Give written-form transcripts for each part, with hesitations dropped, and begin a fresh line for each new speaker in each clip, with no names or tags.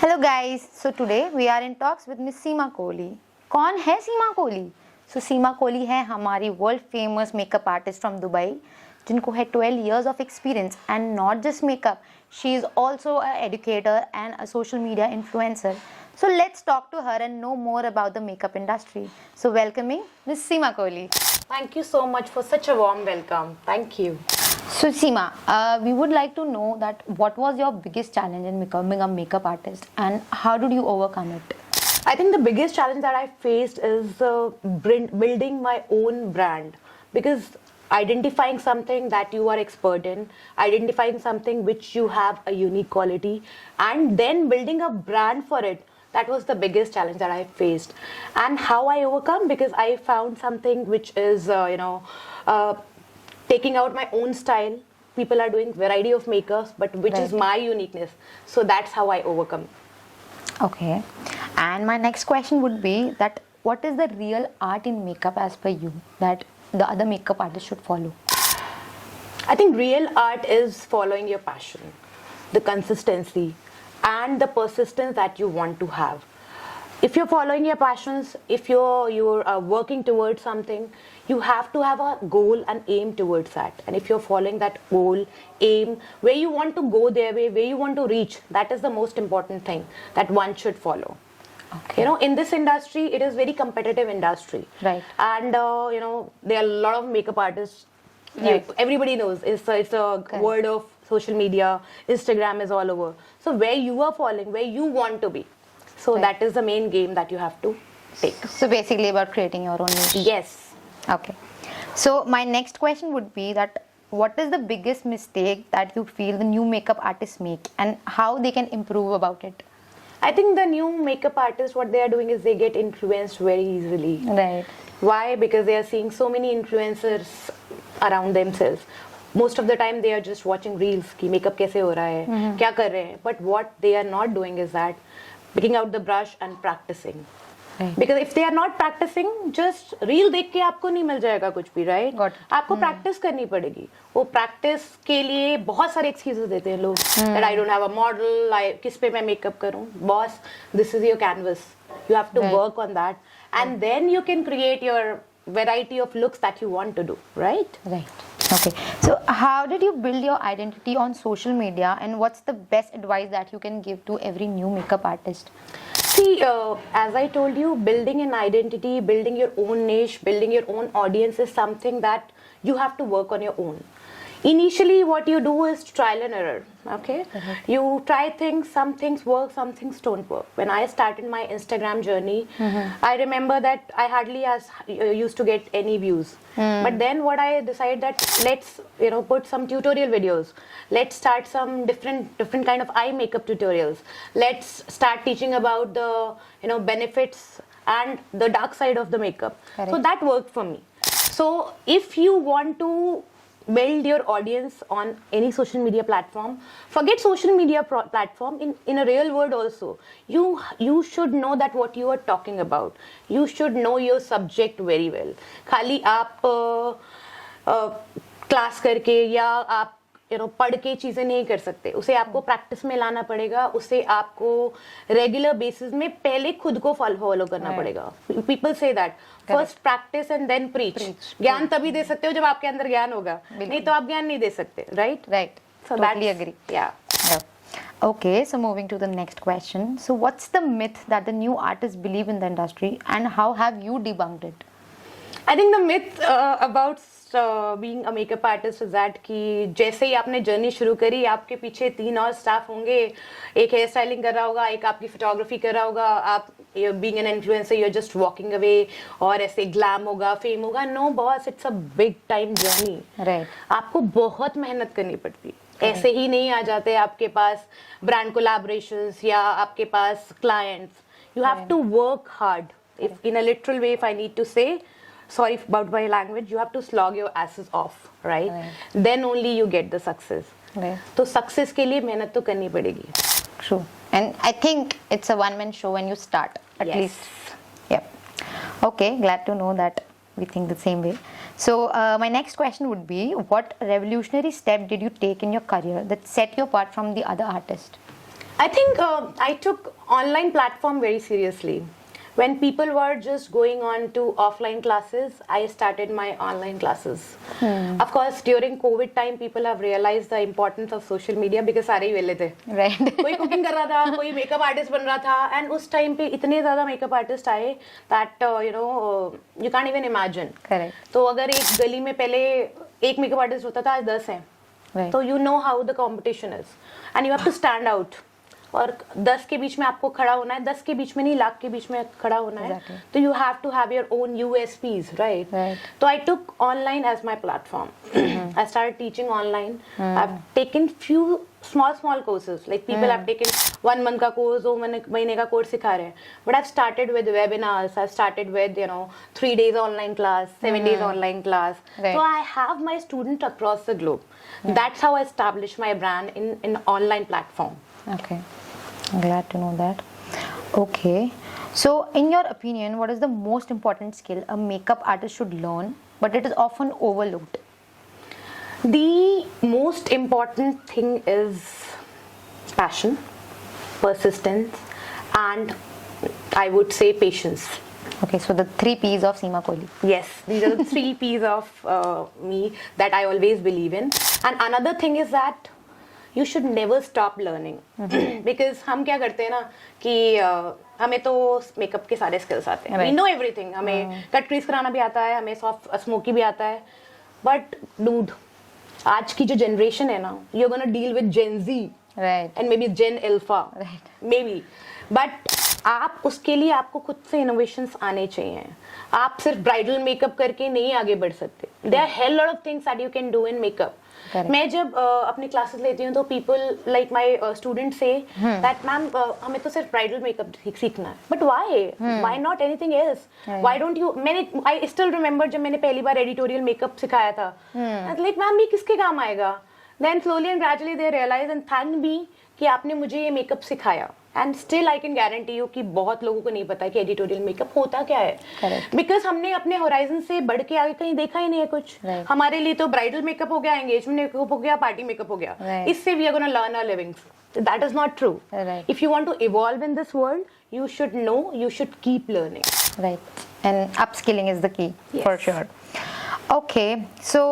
Hello guys, so today we are in talks with Miss Seema Kohli. कौन है सीमा Kohli? So सीमा कोहली है हमारी world famous makeup artist from Dubai जिनको है 12 years of experience and not just makeup. She is also an educator and a social media influencer. So let's talk to her and know more about the makeup industry. So welcoming Miss Seema Kohli.
Thank you so much for such a warm welcome. Thank you.
So Seema, we would like to know that what was your biggest challenge in becoming a makeup artist and how did you overcome it?
I think the biggest challenge that I faced is building my own brand, because identifying something that you are expert in, identifying something which you have a unique quality, and then building a brand for it. That was the biggest challenge that I faced. And how I overcome, because I found something which is, taking out my own style. People are doing variety of makeups, but which is
Right.
my uniqueness. So that's how I overcome.
Okay. And my next question would be that what is the real art in makeup as per you that the other makeup artists should follow?
I think real art is following your passion, the consistency, and the persistence that you want to have. If you're following your passions, if you're working towards something, you have to have a goal and aim towards that. And if you're following that goal, aim, where you want to go there, where you want to reach, that is the most important thing that one should follow.
Okay.
In this industry, it is very competitive industry.
Right.
And there are a lot of makeup artists.
Right.
Everybody knows it's a word of social media. Instagram is all over. So where you are falling, where you want to be. So
Right.
that is the main game that you have to take.
So basically about creating your own niche.
Yes.
Okay. So my next question would be that what is the biggest mistake that you feel the new makeup artists make and how they can improve about it?
I think the new makeup artists, what they are doing is they get influenced very easily.
Right.
Why? Because they are seeing so many influencers around themselves. Most of the time they are just watching reels कि makeup कैसे हो रहा है, क्या कर रहे हैं. But what they are not doing is that picking out the brush and practicing.
Right.
Because if they are not practicing, just reel देख के आपको नहीं मिल जाएगा कुछ भी, right?
Got it.
आपको practice करनी पड़ेगी. वो practice के लिए बहुत सारे excuses देते हैं लोग. That I don't have a model, किस पे मैं makeup करूँ? Boss, this is your canvas. You have to
Right.
work on that, and then you can create your variety of looks that you want to do, right?
Right. Okay. So how did you build your identity on social media and what's the best advice that you can give to every new makeup artist?
See, as I told you, building an identity, building your own niche, building your own audience is something that you have to work on your own. Initially, what you do is trial and error, okay? You try things, some things work, some things don't work. When I started my Instagram journey, I remember that I hardly used to get any views. But then what I decided that let's put some tutorial videos. Let's start some different kind of eye makeup tutorials. Let's start teaching about the benefits and the dark side of the makeup.
Correct.
So that worked for me. So if you want to build your audience on any social media platform, forget social media platform, in a real world also, you should know that what you are talking about. You should know your subject very well. खाली आप class करके या आप पढ़ के चीजें नहीं कर सकते. उसे आपको प्रैक्टिस में लाना पड़ेगा. उसे आपको रेगुलर बेसिस में पहले खुद को फॉलो करना पड़ेगा. पीपल से that first practice and then preach. ज्ञान तभी दे सकते हो जब आपके अंदर ज्ञान होगा, नहीं तो आप ज्ञान नहीं दे सकते. Right.
Right.
So
Totally
that's-
agree.
Yeah.
Yeah. Okay, so moving to the next question. So what's the myth that the new artists believe in the industry and how have you debunked it?
I think the myth about being a makeup artist is that कि जैसे ही आपने journey शुरू करी, आपके पीछे 3 और staff होंगे. एक हेयर स्टाइलिंग कर रहा होगा, एक आपकी फोटोग्राफी कर रहा होगा. आप being an influencer, you're just walking away, और ऐसे ग्लैम होगा, फेम होगा. No boss, it's a big time journey.
Right.
आपको बहुत मेहनत करनी पड़ती. ऐसे ही नहीं आ जाते आपके पास ब्रांड कोलैबोरेशंस या आपके पास clients. You have to work hard. If in a literal way, if I need to say, sorry about my language, you have to slog your asses off, right? Then only you get the success.
Right.
तो success के लिए मेहनत तो करनी पड़ेगी.
True. And I think it's a one-man show when you start, at
Yes.
least. Yep. Okay, glad to know that we think the same way. So my next question would be, what revolutionary step did you take in your career that set you apart from the other artists?
I think I took online platform very seriously. When people were just going on to offline classes, I started my online classes. Of course, during COVID time, people have realized the importance of social media because सारे ही वेले थे.
Right.
कोई cooking कर रहा था, कोई makeup artist बन रहा था, and उस टाइम पे इतने ज़्यादा मेकअप आर्टिस्ट आए that you can't even imagine.
Correct.
तो अगर एक गली में पहले एक मेकअप आर्टिस्ट होता था, आज 10 हैं.
Right.
तो you know how the competition is, and you have to stand out. और 10 के बीच में आपको खड़ा होना है, 10 के बीच में नहीं, लाख के बीच में खड़ा होना है.
Exactly.
तो you have to have your own USPs, right?
Right.
So I took online as my platform. I started teaching online. I've taken few small courses. Like people have taken 1 month का course, 2 महीने का course सिखा रहे हैं. But I've started with webinars. I've started with 3 days online class, 7 days online class.
Right.
So I have my students across the globe. That's how I established my brand in online platform.
Okay, I'm glad to know that. Okay, so in your opinion, what is the most important skill a makeup artist should learn, but it is often overlooked?
The most important thing is passion, persistence, and I would say patience.
Okay, so the 3 P's of Seema Kohli.
Yes, these are the 3 P's of me that I always believe in. And another thing is that you should never stop learning. Because हम क्या करते हैं ना कि हमें तो makeup के सारे स्किल्स आते हैं. We know everything. हमें कट क्रीज कराना भी आता है, हमें सॉफ्ट स्मोकी भी आता है. But dude, आज की जो जनरेशन है ना, you're gonna deal with Gen Z.
Right.
And maybe Gen Alpha.
Right.
Maybe. But आप उसके लिए आपको खुद से इनोवेशंस आने चाहिए. आप सिर्फ ब्राइडल मेकअप करके नहीं आगे बढ़ सकते. There are hell lot of things that you can do in makeup.
Correct.
मैं जब अपनी क्लासेस लेती हूँ तो people like my students say that ma'am हमें तो सिर्फ ब्राइडल मेकअप सीखना है. But why not anything else?
Right.
Why don't you? I still remember जब मैंने पहली बार एडिटोरियल मेकअप सिखाया था. Like मैम ये किसके काम आएगा? Then slowly and gradually they realize and thank me कि आपने मुझे ये मेकअप सिखाया. And still I can guarantee you कि बहुत लोगों को नहीं पता है कि एडिटोरियल मेकअप होता क्या है.
Correct.
Because हमने अपने होराइजन से बढ़ के आगे कहीं देखा ही नहीं है कुछ.
Right.
हमारे लिए तो ब्राइडल मेकअप हो गया, एंगेजमेंट मेकअप हो गया, पार्टी मेकअप हो गया.
Right.
इससे we are gonna learn our livings. That is not true.
Right.
If you want to evolve in this world, you should know, you should keep learning.
Right. And upskilling is the key.
Yes.
For sure. Okay, so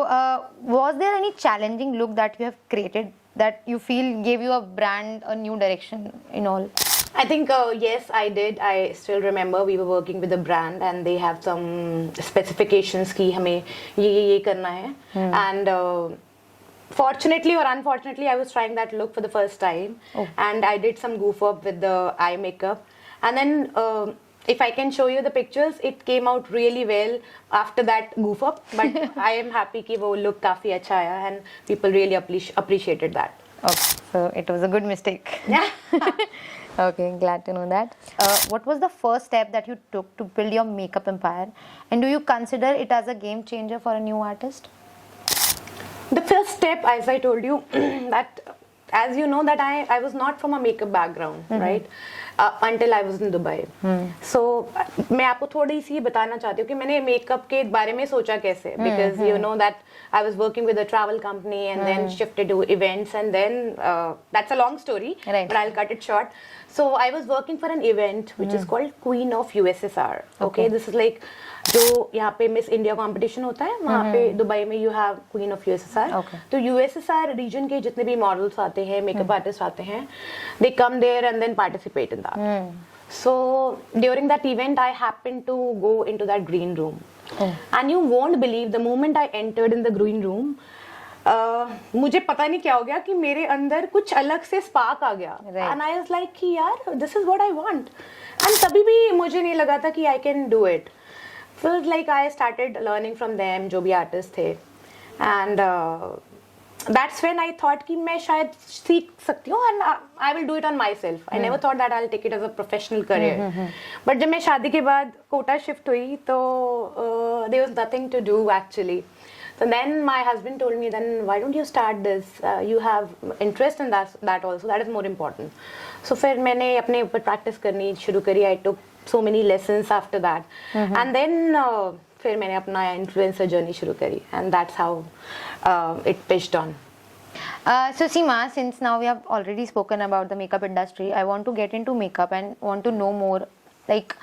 was there any challenging look that you have created that you feel gave you a brand a new direction in all?
I think yes, I did. I still remember we were working with a brand and they have some specifications कि हमें ये करना है. And fortunately or unfortunately, I was trying that look for the first time.
Oh.
And I did some goof up with the eye makeup. And then if I can show you the pictures, it came out really well after that goof up. But I am happy कि वो look काफी अच्छा आया and people really appreciated that.
Okay, so it was a good mistake.
Yeah.
Okay, glad to know that. What was the first step that you took to build your makeup empire, and do you consider it as a game changer for a new artist?
The first step, as I told you, that as you know that I was not from a makeup background, right? Until I was in Dubai. So मैं आपको थोड़ी सी बताना चाहती हूँ कि मैंने makeup के बारे में सोचा कैसे, because you know that I was working with a travel company and then shifted to events and then that's a long story,
Right.
but I'll cut it short. So I was working for an event which is called Queen of USSR. Okay, this is like जो यहाँ पे miss India competition होता है वहाँ पे Dubai में you have queen of USSR.
Okay.
तो USSR reason के जितने भी मॉडल्स आते हैं, मेकअप आर्टिस्ट आते हैं, they come there and then participate in that. So during that event, I happened to go into that green room, and you won't believe the moment I entered in the green room. मुझे पता नहीं क्या हो गया कि मेरे अंदर कुछ अलग से स्पार्क आ गया.
Right.
And I was like कि यार this is what I want. And तभी भी मुझे नहीं लगा था कि I can do it. Feels like I started learning from them, जो भी artists थे, and that's when I thought कि मैं शायद सीख सकती हूँ and I will do it on myself. I never thought that I'll take it as a professional career. But जब मैं शादी के बाद कोटा शिफ्ट हुई तो there was nothing to do actually. So then my husband told me, then why don't you start this? You have interest in that also. That is more important. So फिर मैंने अपने ऊपर practice करनी शुरू करी. I took so many lessons after that. And then फिर मैंने अपना influencer journey शुरू करी. And that's how it pitched on.
So Seema, since now we have already spoken about the makeup industry, I want to get into makeup and want to know more. Like,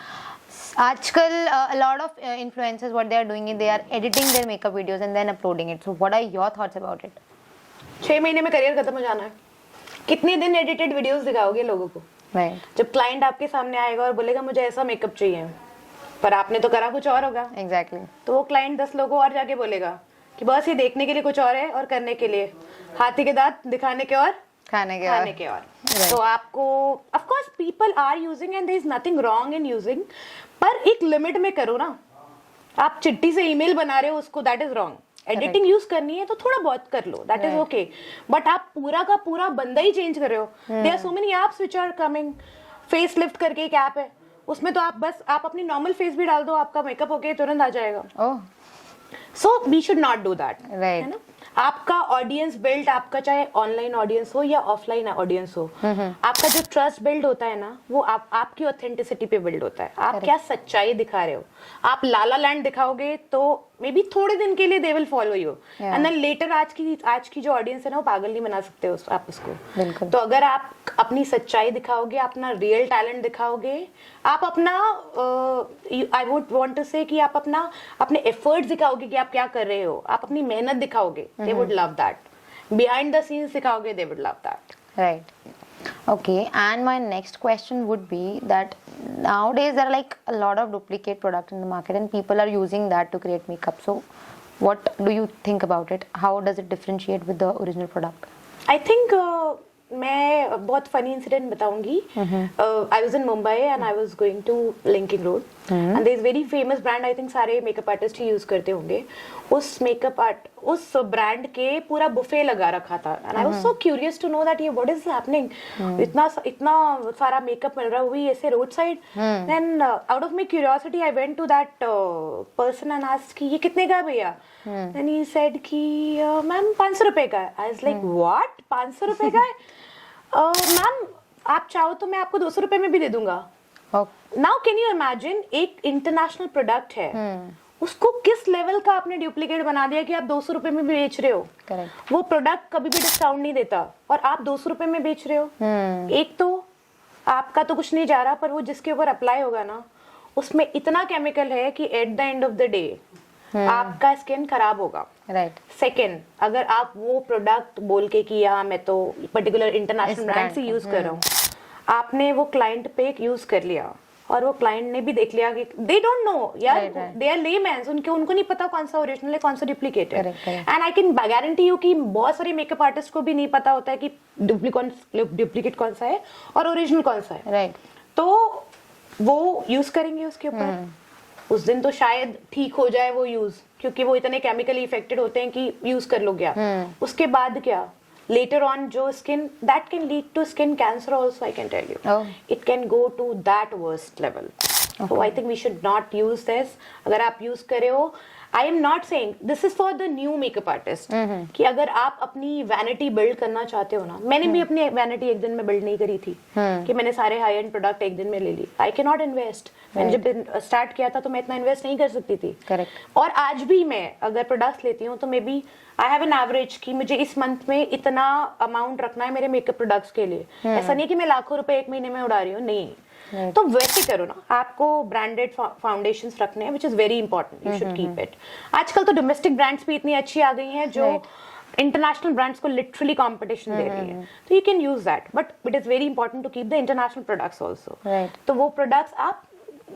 आजकल a lot of influencers, what they are doing is they are editing their makeup videos and then uploading it. So what are your thoughts about it?
6 महीने में career खत्म हो जाना है. कितने दिन edited videos दिखाओगे लोगों को?
Right.
जब क्लाइंट आपके सामने आएगा और बोलेगा मुझे ऐसा मेकअप चाहिए, पर आपने तो करा कुछ और होगा,
Exactly.
तो वो क्लाइंट 10 लोगों और जाके बोलेगा कि बस ये देखने के लिए कुछ और है और करने के लिए हाथी के दांत दिखाने के और
खाने के
और. तो आपको of course people are using and there is nothing wrong in using, पर एक लिमिट में करो ना. आप चिट्ठी से ईमेल बना रहे हो उसको, that is wrong. Editing use करनी है तो थोड़ा बहुत कर लो, दैट इज ओके. बट आप पूरा का पूरा बंदा ही चेंज कर रहे हो. There are so many apps which are coming. Face lift करके एक ऐप है, उसमें तो आप अपनी नॉर्मल फेस भी डाल दो, आपका मेकअप होके तुरंत आ जाएगा.
Oh,
so we should not do that.
Right.
है ना. आपका ऑडियंस बिल्ड, आपका चाहे ऑनलाइन ऑडियंस हो या ऑफलाइन ऑडियंस हो, आपका जो ट्रस्ट बिल्ड होता है ना, वो आपकी ऑथेंटिसिटी पे बिल्ड होता है. आप क्या सच्चाई दिखा रहे हो. आप लाला लैंड दिखाओगे तो मे बी थोड़े दिन के लिए they will follow you, and then later आज की जो ऑडियंस है ना, वो पागल नहीं बना सकते आप उसको.
बिल्कुल.
तो अगर आप अपनी सच्चाई दिखाओगे, अपना रियल टैलेंट दिखाओगे, आप अपना आई वुड वांट टू से कि आप अपने एफर्ट्स दिखाओगे कि आप क्या कर रहे हो, आप अपनी मेहनत दिखाओगे, they would love that. Behind the scenes दिखाओगे, they would love that.
right. Okay, and my next question would be that nowadays there are like a lot of duplicate products in the market and people are using that to create makeup. So what do you think about it? How does it differentiate with the original product?
I think मैं बहुत funny incident बताऊंगी. I was in Mumbai and I was going to linking road, and there is very famous brand, I think सारे makeup artist ही use करते होंगे. उस brand के पूरा बुफे लगा रखा था, and I was so curious to know that ये व्हाट इज हैपनिंग. इतना सारा मेकअप मिल रहा है, वो भी ऐसे road side. Then out of my curiosity I went to that person and asked कि ये कितने का है भैया. देन ही सेड कि मैम 500 रुपए का है. आई वाज लाइक व्हाट, 500 रुपए का है? मैम आप चाहो तो मैं आपको 200 रुपए में भी दे दूंगा. नाउ कैन यू इमेजिन, एक इंटरनेशनल प्रोडक्ट है, उसको किस लेवल का आपने डुप्लीकेट बना दिया कि आप 200 रुपए में भी बेच रहे हो.
Correct.
वो प्रोडक्ट कभी भी डिस्काउंट नहीं देता और आप 200 रुपए में बेच रहे हो. एक तो आपका तो कुछ नहीं जा रहा, पर वो जिसके ऊपर अप्लाई होगा ना, उसमें इतना केमिकल है कि at the end of the day आपका स्किन खराब होगा.
Right.
सेकेंड, अगर आप वो प्रोडक्ट बोल के कि हाँ मैं तो पर्टिकुलर इंटरनेशनल ब्रांड से यूज कर रहा हूँ, आपने वो क्लाइंट पे यूज कर लिया और वो क्लाइंट ने भी देख लिया कि दे डोंट नो यार, दे आर लेमैन्स, उनको नहीं पता कौन सा ओरिजिनल है कौन सा डुप्लीकेट है. And I can guarantee you कि बहुत सारे मेकअप आर्टिस्ट को भी नहीं पता होता है कि डुप्लीकेट कौन सा है और ओरिजिनल कौन सा है.
Right.
तो वो यूज करेंगे उसके ऊपर. उस दिन तो शायद ठीक हो जाए वो यूज, क्योंकि वो इतने केमिकली इफेक्टेड होते हैं कि यूज कर लो गया. उसके बाद क्या, later on जो skin that can lead to skin cancer also, I can tell you.
Oh.
It can go to that worst level. So I think we should not use this. अगर आप use कर रहे हो, I am not saying this is for the new makeup artist. कि अगर आप अपनी vanity build करना चाहते हो ना, मैंने भी अपनी वैनिटी एक दिन में बिल्ड नहीं करी थी कि मैंने सारे हाई एंड प्रोडक्ट एक दिन में ले ली. I can not invest. मैंने जब स्टार्ट किया था तो मैं इतना इन्वेस्ट नहीं कर सकती थी.
Correct.
और आज भी मैं अगर प्रोडक्ट्स लेती हूँ तो maybe I have an average कि मुझे इस मंथ में इतना अमाउंट रखना है मेरे मेकअप प्रोडक्ट्स के लिए. ऐसा नहीं कि मैं लाखों रुपए एक महीने में उड़ा रही हूँ, नहीं. तो वैसे करो ना. आपको ब्रांडेड फाउंडेशंस रखने हैं, which is very important, you should keep it. आजकल तो डोमेस्टिक ब्रांड्स भी इतनी अच्छी आ गई हैं जो इंटरनेशनल ब्रांड्स को लिटरली कंपटीशन दे रही है. तो you can use that, but it is very important to keep the international products also. तो वो प्रोडक्ट्स आप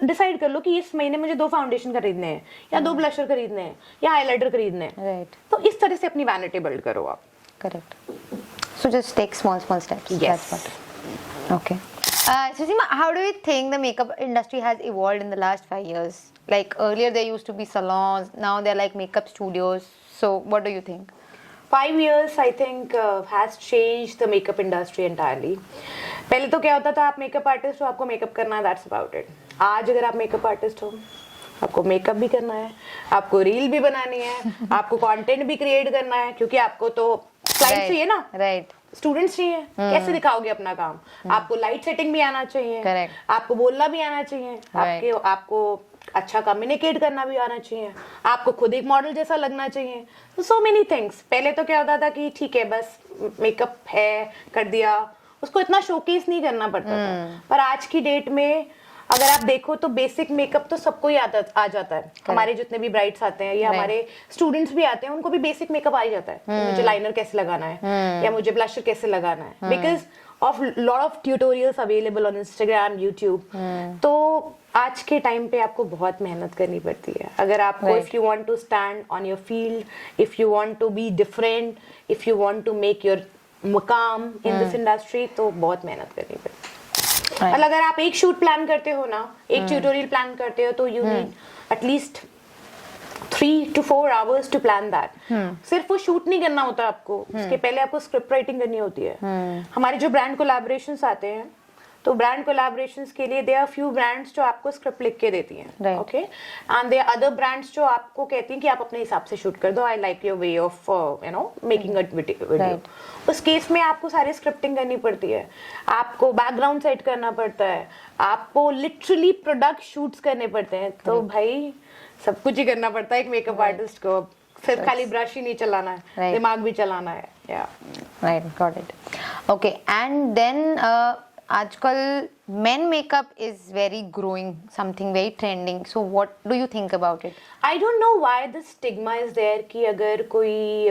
डिसाइड कर लो कि इस महीने मुझे 2 फाउंडेशन खरीदने हैं या 2 ब्लशर खरीदने हैं या हाइलाइटर खरीदने हैं.
Right.
तो इस तरह से अपनी वैनिटी बिल्ड करो आप.
Correct. So just take small steps.
Yes.
That's what. Okay. So Seema, how do you think the makeup industry has evolved in the last 5 years? Like earlier there used to be salons, now they're like makeup studios. So what do you think?
5 years I think has changed the makeup industry entirely. पहले तो क्या होता था, आप makeup artist हो, आपको makeup करना है, that's about it. आज अगर आप मेकअप आर्टिस्ट हो, आपको मेकअप भी करना है, आपको रील भी बनानी है, आपको कंटेंट भी क्रिएट करना है, क्योंकि आपको तो क्लाइंट चाहिए ना.
Right.
स्टूडेंट्स चाहिए. कैसे दिखाओगे अपना काम? आपको लाइट सेटिंग भी आना चाहिए.
Correct.
आपको बोलना भी आना चाहिए. आपको अच्छा कम्युनिकेट करना भी आना चाहिए, आपको खुद एक मॉडल जैसा लगना चाहिए, सो मेनी थिंग्स। पहले तो क्या होता था कि ठीक है बस मेकअप है कर दिया, उसको इतना शोकेस नहीं करना पड़ता था। पर आज की डेट में अगर आप देखो तो बेसिक मेकअप तो सबको ही आ जाता है। हमारे जितने भी ब्राइड्स आते हैं या हमारे स्टूडेंट्स भी आते हैं, उनको भी बेसिक मेकअप आ ही जाता है कि मुझे लाइनर कैसे लगाना है या मुझे ब्लशर कैसे लगाना है, because of lot of tutorials available on Instagram, YouTube. तो आज के टाइम पे आपको बहुत मेहनत करनी पड़ती है अगर आपको, if you want to stand on your field, if you want to be different, if you want to make your मुकाम इन दिस इंडस्ट्री, तो बहुत मेहनत करनी पड़ती है। मतलब अगर आप एक शूट प्लान करते हो ना, एक ट्यूटोरियल प्लान करते हो, तो you need at least 3 to 4 hours to plan that. सिर्फ वो शूट नहीं करना होता आपको, उसके पहले आपको स्क्रिप्ट राइटिंग करनी होती है। हमारे जो ब्रांड कोलैबोरेशंस आते हैं, तो ब्रांड कोलैबोरेशंस के लिए देयर आर फ्यू ब्रांड्स जो आपको स्क्रिप्ट लिख के देती हैं, okay, and there other brands जो आपको कहती हैं कि आप अपने हिसाब से शूट कर दो, I like your way of you know making a video. उस केस में आपको सारी स्क्रिप्टिंग करनी पड़ती है, आपको बैकग्राउंड सेट करना पड़ता है, आपको लिटरली प्रोडक्ट शूट्स करने पड़ते हैं। तो भाई सब कुछ ही करना पड़ता है एक मेकअप आर्टिस्ट को, सिर्फ खाली ब्रश ही नहीं चलाना है, दिमाग भी चलाना है। Yeah
right, got it. Okay, and then आजकल men makeup is very growing, something very trending, so what do you think about it?
I don't know why the stigma is there कि अगर कोई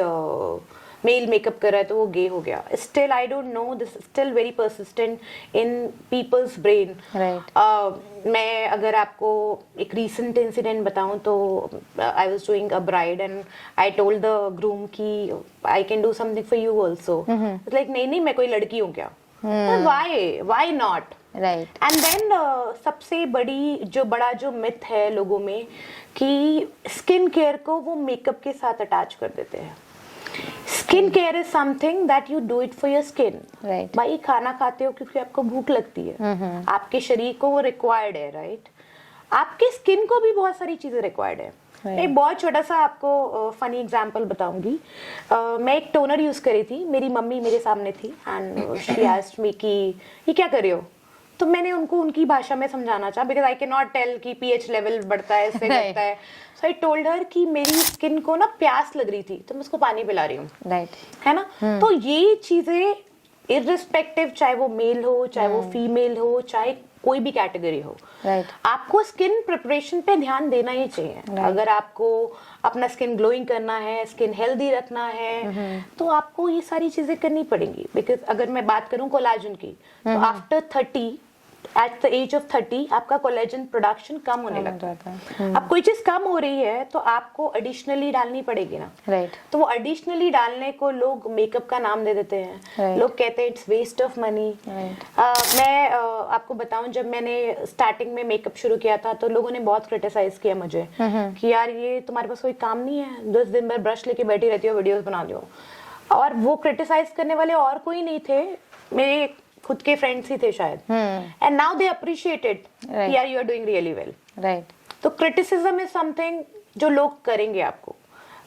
मेल मेकअप कर रहा है तो वो गे हो गया। Still I don't know, this is still very persistent in people's brain.
Right.
मैं अगर आपको एक recent incident बताऊं तो I was doing a bride and I told the groom कि I can do something for you also. It's like नहीं मैं कोई लड़की हूँ क्या? Why not?
Right.
And then सबसे बड़ा जो मिथ है लोगों में कि स्किन केयर को वो मेकअप के साथ अटैच कर देते हैं। Skin care is something that you do it for your skin.
Right.
भाई खाना खाते हो क्योंकि आपको भूख लगती है, आपके शरीर को वो रिक्वायर्ड है, राइट? आपके स्किन को भी बहुत सारी चीजें रिक्वायर्ड है। एक बहुत छोटा सा आपको फनी एग्जांपल बताऊंगी। मैं एक टोनर यूज करी थी, मेरी मम्मी मेरे सामने थी एंड शी आस्क्ड मी कि ये क्या कर रहे हो, तो मैंने उनको उनकी भाषा में समझाना चाहा, because I can not tell कि पीएच लेवल बढ़ता है, इससे घटता है। सो आई टोल्ड हर कि मेरी स्किन को ना प्यास लग रही थी तो मैं उसको पानी पिला रही हूँ,
राइट,
है ना। तो ये चीजें इररिस्पेक्टिव, चाहे वो मेल हो, चाहे वो फीमेल हो, चाहे कोई भी कैटेगरी हो,
राइट,
आपको स्किन प्रिपरेशन पे ध्यान देना ही चाहिए। अगर आपको अपना स्किन ग्लोइंग करना है, स्किन हेल्दी रखना है, तो आपको ये सारी चीजें करनी पड़ेंगी। बिकॉज अगर मैं बात करूं कोलेजन की, तो after 30 at the age of 30 आपका कोलेजन प्रोडक्शन कम होने लगता है। अब कोई चीज कम हो रही है तो आपको एडिशनली डालनी पड़ेगी ना,
राइट।
तो वो एडिशनली डालने को लोग मेकअप का नाम दे देते हैं। लोग कहते हैं इट्स वेस्ट ऑफ मनी। मैं आपको बताऊं, जब मैंने स्टार्टिंग में मेकअप शुरू किया था तो लोगों ने बहुत क्रिटिसाइज किया मुझे कि यार ये तुम्हारे पास कोई काम नहीं है, 10 दिन भर ब्रश लेके बैठी रहती हो, वीडियोस बना दो। और वो क्रिटिसाइज करने वाले और कोई नहीं थे, मेरे खुद के फ्रेंड्स ही थे शायद। एंड नाउ दे अप्रिशिएटेड यार you are doing really well,
right.
तो क्रिटिसिज्म इज समथिंग जो लोग करेंगे आपको,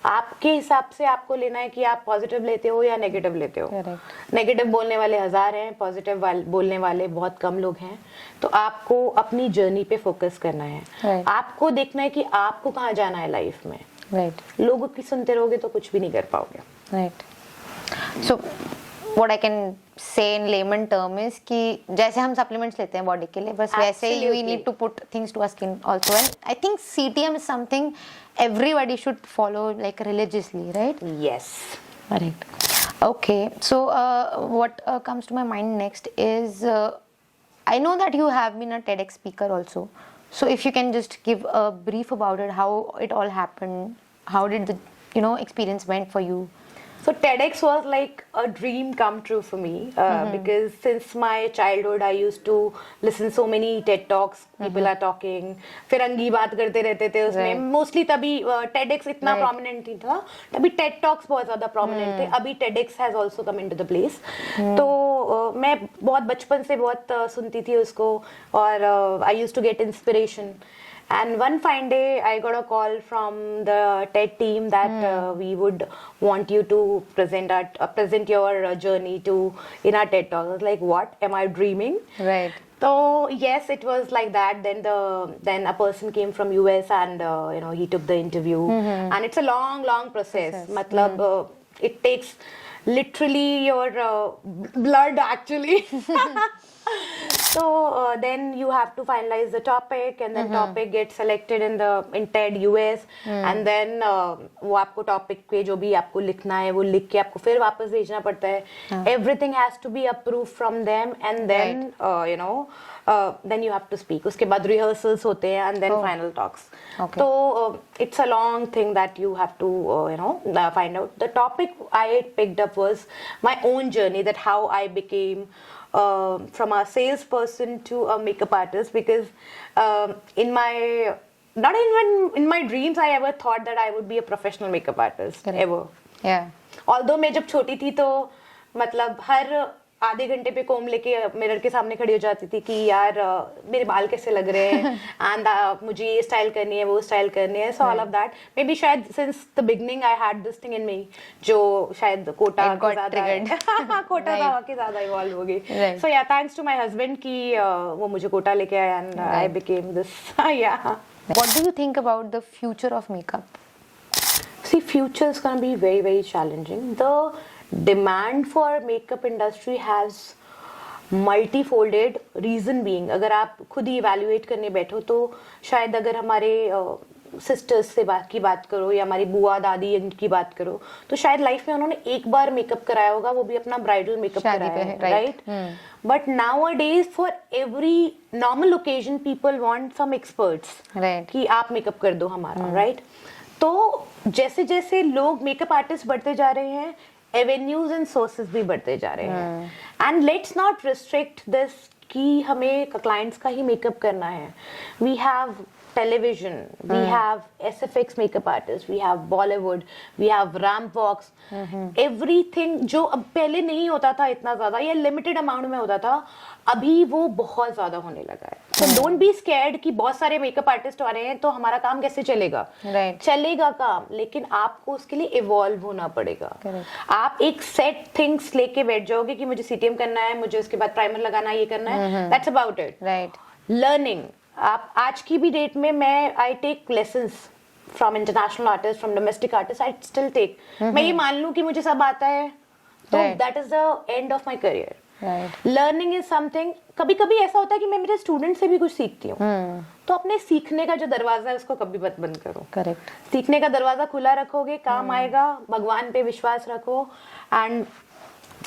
आपके हिसाब से आपको लेना है कि आप पॉजिटिव लेते हो या नेगेटिव लेते हो। नेगेटिव बोलने वाले 1000 हैं, पॉजिटिव बोलने वाले बहुत कम लोग हैं। तो आपको अपनी जर्नी पे फोकस करना है, आपको देखना है कि आपको कहाँ जाना है लाइफ में।
राइट।
लोगों की सुनते रहोगे तो कुछ भी नहीं कर पाओगे।
Right. So what I can say in layman term is कि जैसे हम supplements लेते हैं body के लिए, बस वैसे ही we need to put things to our skin also. And I think CTM is something everybody should follow like religiously, right?
Yes.
Correct. Okay. So what comes to my mind next is I know that you have been a TEDx speaker also. So if you can just give a brief about it, how it all happened, how did the experience went for you?
So TEDx was like a dream come true for me because since my childhood I used to listen so many TED talks, people are talking, फिरंगी बात करते रहते थे उसमें। Mostly तभी TEDx इतना prominent नहीं था, तभी TED talks बहुत ज्यादा prominent थे। अभी TEDx has also come into the place। तो मैं बहुत बचपन से बहुत सुनती थी उसको और I used to get inspiration। And one fine day, I got a call from the TED team that we would want you to present your journey in our TED talk. I was like, what? Am I dreaming?
Right.
So yes, it was like that. Then a person came from US and he took the interview, and it's a long process. Matlab, it takes literally your blood actually. So then you have to finalize the topic, and then topic gets selected in TED US, and then वो आपको topic पे जो भी आपको लिखना है वो लिख के आपको फिर वापस भेजना पड़ता है. Everything has to be approved from them, and then then you have to speak. उसके बाद rehearsals होते हैं, and then final talks.
Okay.
So it's a long thing that you have to find out. The topic I picked up was my own journey, that how I became from a salesperson to a makeup artist, because not even in my dreams I ever thought that I would be a professional makeup artist. Correct. Ever.
Yeah.
Although मैं जब छोटी थी तो मतलब हर आधे घंटे पे कोम लेके मिरर के सामने खड़ी हो जाती थी कि यार मेरे बाल कैसे लग रहे हैं, एंड मुझे ये स्टाइल करनी है, वो स्टाइल करनी है. So all of that may be शायद since the beginning I had this thing in me, जो शायद कोटा के ज्यादा इवॉल्व हो गई. सो या थैंक्स टू माय हस्बैंड कि वो मुझे कोटा लेके आया, एंड आई बिकेम दिस. या
What do you think about the future of makeup?
See, future is going to be very challenging. The demand for makeup industry has multifolded. Reason being, अगर आप खुद ही evaluate करने बैठो तो शायद अगर हमारे सिस्टर्स से की बात करो या हमारी बुआ दादी इनकी बात करो तो शायद लाइफ में उन्होंने एक बार मेकअप कराया होगा, वो भी अपना ब्राइडल मेकअप कराया है, right. But nowadays for every normal occasion people want some experts,
right,
कि आप मेकअप कर दो हमारा, राइट. तो जैसे जैसे लोग मेकअप आर्टिस्ट बढ़ते जा रहे हैं, एवेन्यूज एंड सोर्सेज भी बढ़ते जा रहे हैं. And let's not restrict this कि हमें क्लाइंट्स का ही मेकअप करना है. We have television, we have SFX makeup artists, we have Bollywood, we have ramp walks, everything जो अब पहले नहीं होता था इतना ज्यादा या लिमिटेड अमाउंट में होता था, अभी वो बहुत ज्यादा होने लगा है. So don't be scared कि बहुत सारे मेकअप आर्टिस्ट आ रहे हैं तो हमारा काम कैसे चलेगा.
right.
चलेगा काम, लेकिन आपको उसके लिए इवॉल्व होना पड़ेगा. आप एक सेट थिंग्स लेके बैठ जाओगे कि मुझे CTM करना है, मुझे उसके बाद प्राइमर लगाना है, ये करना है, that's about it.
right.
Learning, आप आज की भी डेट में मैं I take lessons from international artist, from domestic artist, I still take. मैं ये मान लूं कि मुझे सब आता है तो that is the end of my career. Learning is something. कभी कभी ऐसा होता है कि मैं मेरे स्टूडेंट से भी कुछ सीखती हूँ, तो अपने सीखने का जो दरवाजा है उसको कभी मत बंद करो.
करेक्ट.
सीखने का दरवाजा खुला रखोगे, काम आएगा. भगवान पे विश्वास रखो, and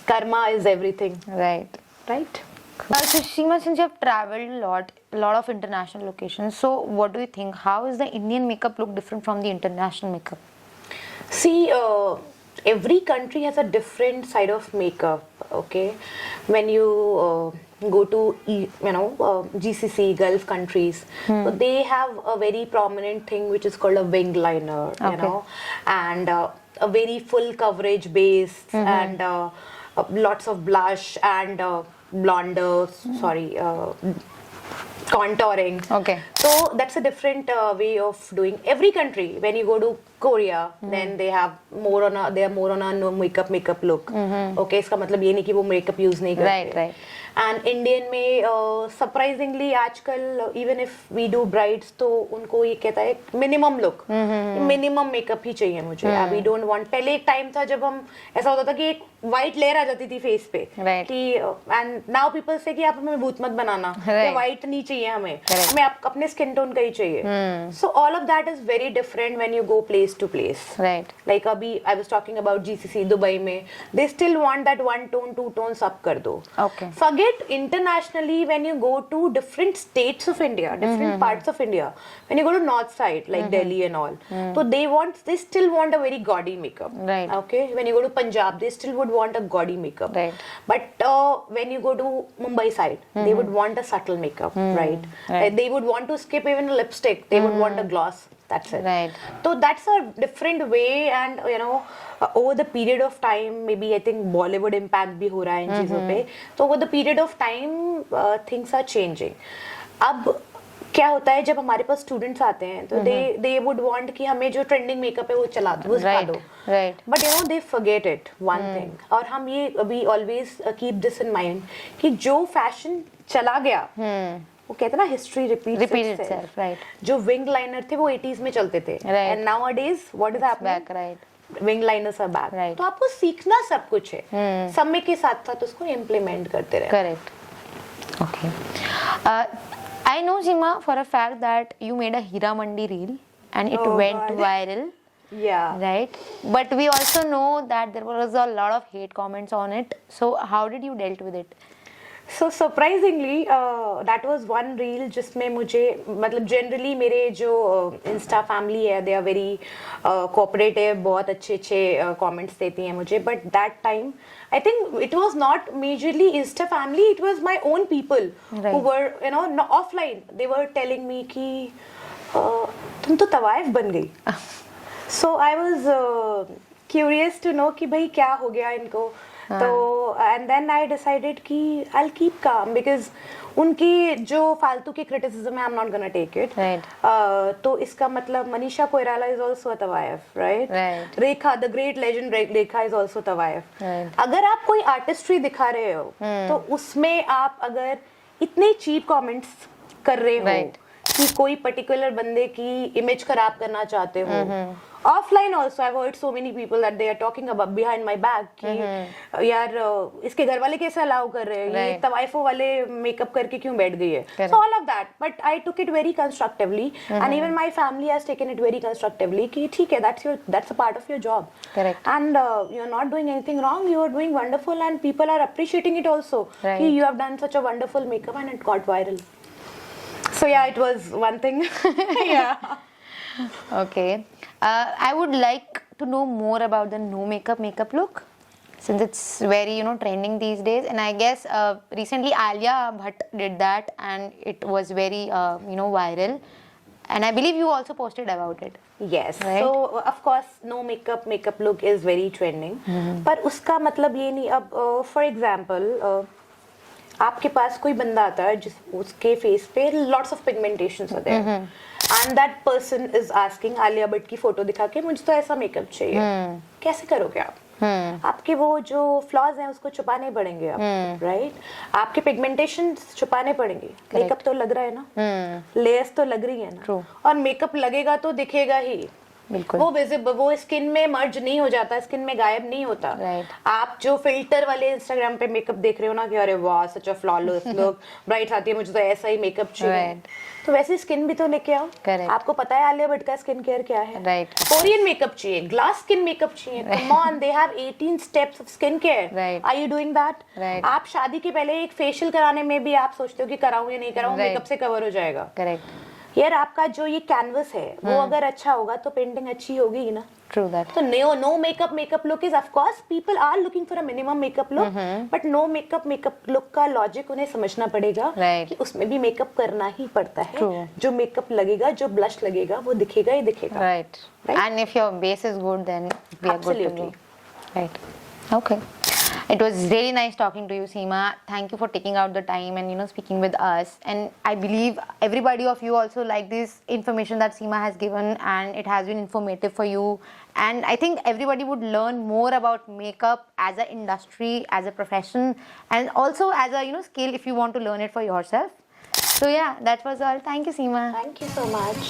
Karma is everything.
Right.
Right.
So Seema, since you have traveled a lot of international locations, so what do you think? How is the Indian makeup look different from the international makeup?
See, every country has a different side of makeup. Okay, when you go to GCC, Gulf countries, so they have a very prominent thing which is called a wing liner.
Okay.
You know, and a very full coverage base, and lots of blush and blonder, contouring.
Okay.
So that's a different way of doing. Every country, when you go to Korea, then they are more on a no makeup look. Okay, इसका मतलब ये नहीं कि वो makeup use नहीं करते.
Right.
And Indian में surprisingly आजकल even if we do brides तो उनको ये कहता है minimum look, minimum makeup ही चाहिए मुझे. We don't want. पहले एक टाइम था जब हम ऐसा होता था कि एक white layer आ जाती थी face पे, कि and now people say कि आप हमें भूत मत बनाना, या white नहीं चाहिए हमें अपने skin tone का ही चाहिए. So all of that is very different when you go place to place.
Right.
Like अभी I was talking about GCC Dubai में, they still want that one tone, two tones up कर दो.
Okay.
Forget internationally, when you go to different states of India, different parts of India, when you go to north side like Delhi and all, so they still want a very gaudy makeup.
Right.
Okay. When you go to Punjab, they still would want a gaudy makeup.
Right.
But when you go to Mumbai side, they would want a subtle makeup, right? They would want to skip even a lipstick. They would want a gloss. That's it.
Right.
So that's a different way, and over the period of time, maybe I think Bollywood impact भी हो रहा है इन चीजों पे. So over the period of time, things are changing. अब क्या होता है जब हमारे पास स्टूडेंट्स आते हैं तो दे वुड वांट कि हमें जो ट्रेंडिंग मेकअप है वो चला दो, वो सिखा
Right,
दो,
right.
But you know they forget it one thing. और हम ये we always keep this in mind कि जो फैशन चला गया वो कहते हैं ना history
Repeat
repeat
itself, right.
जो विंग लाइनर थे वो 80s में चलते थे,
Right.
And nowadays what is
Back,
happening,
right.
Wing liners are back.
Right.
तो आपको सीखना सब कुछ है, समय के साथ साथ उसको इम्प्लीमेंट करते रहे।
Correct. Okay. I know, Seema, for a fact that you made a Hira Mandi reel and it
Oh,
went
God.
viral,
Yeah.
right? But we also know that there was a lot of hate comments on it. So how did you dealt with it?
So surprisingly, that was one reel जिसमें मुझे मतलब generally मेरे जो Insta family है they are very cooperative, बहुत अच्छे अच्छे comments देती हैं मुझे, but that time I think it was not majorly Insta family, it was my own people who
Right.
were you know offline, they were telling me कि तुम तो तवाइफ बन गई। So I was curious to know कि भाई क्या हो गया इनको। तो एंड देन आई डिसाइडेड कि आई विल कीप काम बिकॉज उनकी जो फालतू की क्रिटिसिज्म है I am not gonna take it.
Right.
तो इसका मतलब Manisha Koirala is also a तवायफ, right?
Right.
Rekha the great legend Rekha is also तवायफ।
Right.
अगर आप कोई आर्टिस्ट्री दिखा रहे हो तो उसमें आप अगर इतने चीप कमेंट्स कर रहे हो
Right.
कि कोई पर्टिकुलर बंदे की इमेज खराब करना चाहते हो, offline also I heard so many people that they are talking about behind my back कि यार इसके घर वाले कैसे अलाउ कर रहे हैं, ये
Right.
तवाइफों वाले मेकअप करके क्यों बैठ गई है।
Correct.
So all of that, but I took it very constructively and even my family has taken it very constructively कि ठीक है, that's a part of your job
Correct.
And you are not doing anything wrong, you are doing wonderful and people are appreciating it also
Right.
कि you have done such a वंडरफul makeup and it got viral. So yeah, it was one thing. Yeah.
Okay. I would like to know more about the no makeup look, since it's very trending these days. And I guess recently Alia Bhatt did that, and it was very viral. And I believe you also posted about it.
Yes.
Right.
So of course, no makeup look is very trending. पर उसका मतलब ये नहीं, अब for example, आपके पास कोई बंदा आता है जिस उसके फेस पे लॉट्स ऑफ पिगमेंटेशंस होते हैं and that person is asking Alia Bhatt की फोटो दिखा के मुझे तो ऐसा मेकअप चाहिए। कैसे करोगे आप? आपके वो जो फ्लॉज हैं उसको छुपाने पड़ेंगे आप, राइट? आपके पिगमेंटेशन छुपाने पड़ेंगे, मेकअप तो लग रहा है ना, लेयर्स तो लग रही है ना।
True.
और मेकअप लगेगा तो दिखेगा ही,
बिल्कुल।
वो विजिबल, वो स्किन में मर्ज नहीं हो जाता, स्किन में गायब नहीं होता।
Right.
आप जो फिल्टर वाले इंस्टाग्राम पे मेकअप देख रहे हो ना कि अरे वाह सच अ फ्लॉलेस लुक, ब्राइट आती है, मुझे तो ऐसा ही मेकअप चाहिए।
Right.
तो वैसे स्किन भी तो लेके आओ।
Correct.
आपको पता है आलिया भट्ट का स्किन केयर क्या है?
Right.
कोरियन मेकअप चाहिए, ग्लास स्किन मेकअप चाहिए। Come on, they have 18 steps of skin care.
Right.
Are you doing that?
Right.
आप शादी के पहले एक फेशियल कराने में भी आप सोचते हो कि कराऊं या नहीं कराऊं,
Right.
मेकअप से कवर हो जाएगा।
Correct.
यार आपका जो ये कैनवस है वो अगर अच्छा होगा तो पेंटिंग अच्छी होगी ही ना।
True that.
तो no makeup look is of course people are looking for a minimum makeup look, but no makeup look का लॉजिक उन्हें समझना पड़ेगा
Right.
कि उसमें भी मेकअप करना ही पड़ता है।
True.
जो मेकअप लगेगा, जो ब्लश लगेगा वो दिखेगा ही दिखेगा।
Right.
Right?
And if your base is good, then we are good to
Absolutely.
go. Right. Okay. It was really nice talking to you, Seema. Thank you for taking out the time and speaking with us. And I believe everybody of you also like this information that Seema has given, and it has been informative for you. And I think everybody would learn more about makeup as an industry, as a profession, and also as a skill if you want to learn it for yourself. So yeah, that was all. Thank you, Seema.
Thank you so much.